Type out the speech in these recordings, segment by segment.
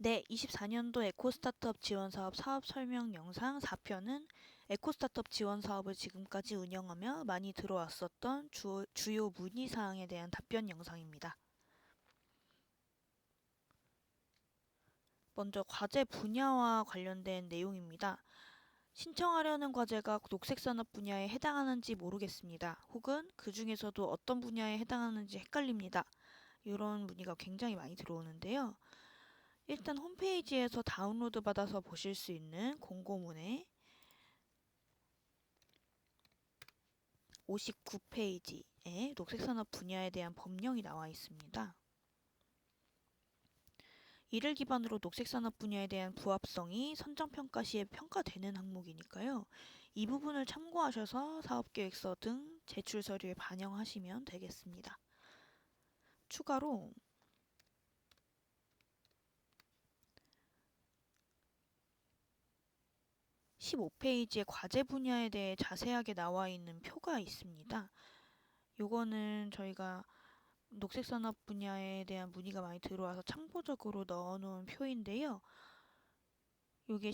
네, 24년도 에코스타트업 지원사업 사업 설명 영상 4편은 에코스타트업 지원사업을 지금까지 운영하며 많이 들어왔었던 주요 문의사항에 대한 답변 영상입니다. 먼저 과제 분야와 관련된 내용입니다. 신청하려는 과제가 녹색산업 분야에 해당하는지 모르겠습니다. 혹은 그 중에서도 어떤 분야에 해당하는지 헷갈립니다. 이런 문의가 굉장히 많이 들어오는데요. 일단 홈페이지에서 다운로드 받아서 보실 수 있는 공고문에 59페이지에 녹색산업 분야에 대한 법령이 나와 있습니다. 이를 기반으로 녹색산업 분야에 대한 부합성이 선정평가 시에 평가되는 항목이니까요. 이 부분을 참고하셔서 사업계획서 등 제출 서류에 반영하시면 되겠습니다. 추가로 15페이지의 과제 분야에 대해 자세하게 나와 있는 표가 있습니다. 요거는 저희가 녹색산업 분야에 대한 문의가 많이 들어와서 참고적으로 넣어놓은 표인데요. 요게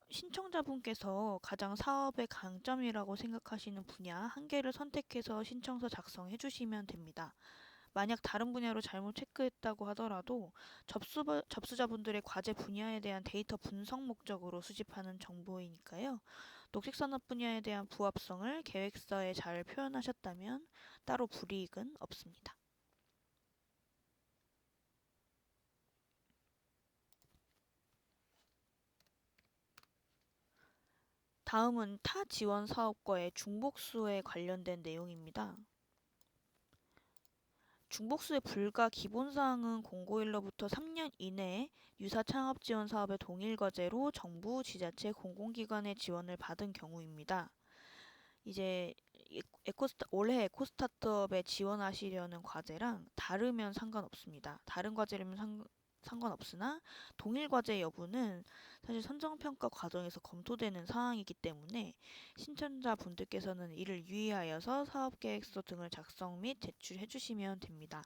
신청자분께서 가장 사업의 강점이라고 생각하시는 분야 한 개를 선택해서 신청서 작성해 주시면 됩니다. 만약 다른 분야로 잘못 체크했다고 하더라도 접수자분들의 과제 분야에 대한 데이터 분석 목적으로 수집하는 정보이니까요. 녹색산업 분야에 대한 부합성을 계획서에 잘 표현하셨다면 따로 불이익은 없습니다. 다음은 타 지원 사업과의 중복수에 관련된 내용입니다. 중복수의 불가 기본사항은 공고일로부터 3년 이내에 유사 창업 지원 사업의 동일 과제로 정부, 지자체, 공공기관의 지원을 받은 경우입니다. 이제 올해 에코스타트업에 지원하시려는 과제랑 다르면 상관없습니다. 다른 과제라면 상관없으나 동일 과제 여부는 사실 선정평가 과정에서 검토되는 사항이기 때문에 신청자분들께서는 이를 유의하여서 사업계획서 등을 작성 및 제출해 주시면 됩니다.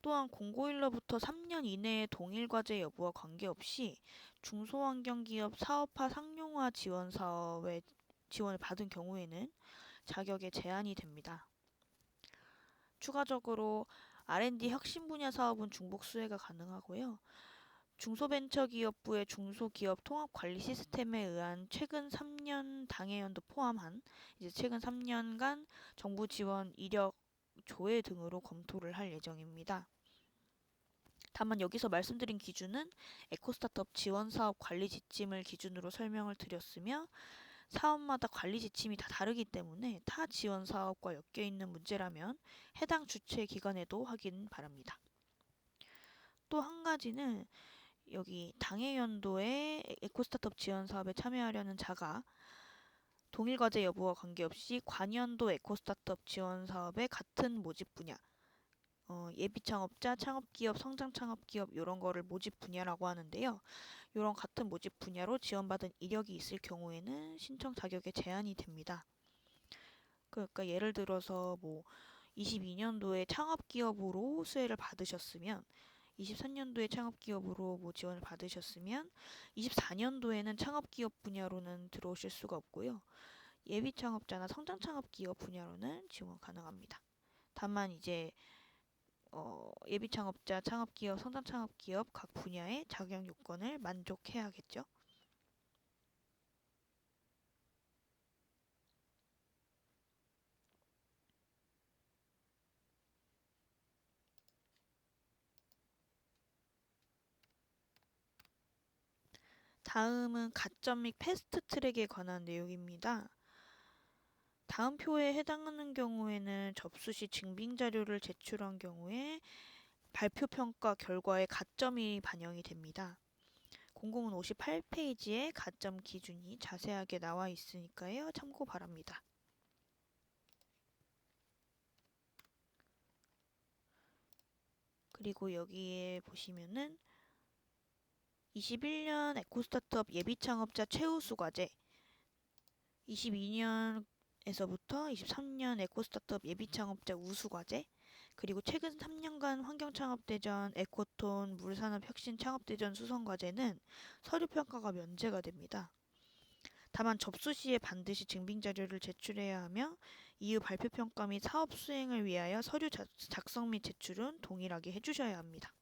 또한 공고일로부터 3년 이내의 동일 과제 여부와 관계없이 중소환경기업 사업화 상용화 지원 사업에 지원을 받은 경우에는 자격에 제한이 됩니다. 추가적으로 R&D 혁신 분야 사업은 중복 수혜가 가능하고요. 중소벤처기업부의 중소기업 통합관리 시스템에 의한 최근 3년 당해연도 포함한 최근 3년간 정부 지원 이력 조회 등으로 검토를 할 예정입니다. 다만 여기서 말씀드린 기준은 에코스타트업 지원사업 관리 지침을 기준으로 설명을 드렸으며 사업마다 관리 지침이 다 다르기 때문에 타 지원 사업과 엮여있는 문제라면 해당 주체 기관에도 확인 바랍니다. 또 한 가지는 여기 당해연도에 에코스타트업 지원 사업에 참여하려는 자가 동일 과제 여부와 관계없이 관연도 에코스타트업 지원 사업의 같은 모집 분야 예비 창업자, 창업기업, 성장 창업기업 이런 거를 모집 분야라고 하는데요. 이런 같은 모집 분야로 지원받은 이력이 있을 경우에는 신청 자격에 제한이 됩니다. 그러니까 예를 들어서 뭐 22년도에 창업기업으로 수혜를 받으셨으면 23년도에 창업기업으로 뭐 지원을 받으셨으면 24년도에는 창업기업 분야로는 들어오실 수가 없고요. 예비 창업자나 성장 창업기업 분야로는 지원 가능합니다. 다만 이제 예비 창업자, 창업기업, 성장 창업기업 각 분야의 자격 요건을 만족해야겠죠. 다음은 가점 및 패스트 트랙에 관한 내용입니다. 다음 표에 해당하는 경우에는 접수 시 증빙 자료를 제출한 경우에 발표 평가 결과에 가점이 반영이 됩니다. 공고문 58페이지에 가점 기준이 자세하게 나와 있으니까요. 참고 바랍니다. 그리고 여기에 보시면은 21년 에코스타트업 예비창업자 최우수 과제 22년에서부터 23년 에코스타트업 예비창업자 우수 과제 그리고 최근 3년간 환경창업대전, 에코톤, 물산업혁신창업대전 수성과제는 서류평가가 면제가 됩니다. 다만 접수 시에 반드시 증빙자료를 제출해야 하며 이후 발표평가 및 사업 수행을 위하여 서류 작성 및 제출은 동일하게 해주셔야 합니다.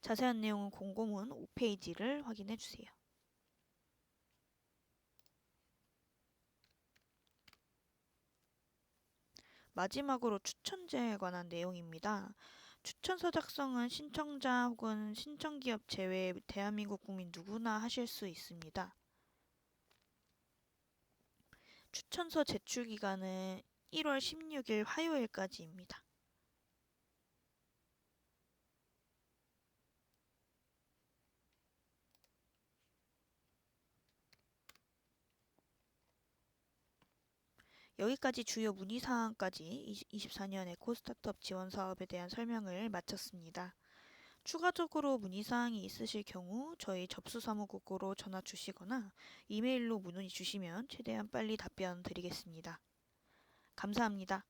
자세한 내용은 공고문 5페이지를 확인해 주세요. 마지막으로 추천제에 관한 내용입니다. 추천서 작성은 신청자 혹은 신청기업 제외 대한민국 국민 누구나 하실 수 있습니다. 추천서 제출 기간은 1월 16일 화요일까지입니다. 여기까지 주요 문의사항까지 24년 에코스타트업 지원사업에 대한 설명을 마쳤습니다. 추가적으로 문의사항이 있으실 경우 저희 접수사무국으로 전화 주시거나 이메일로 문의 주시면 최대한 빨리 답변 드리겠습니다. 감사합니다.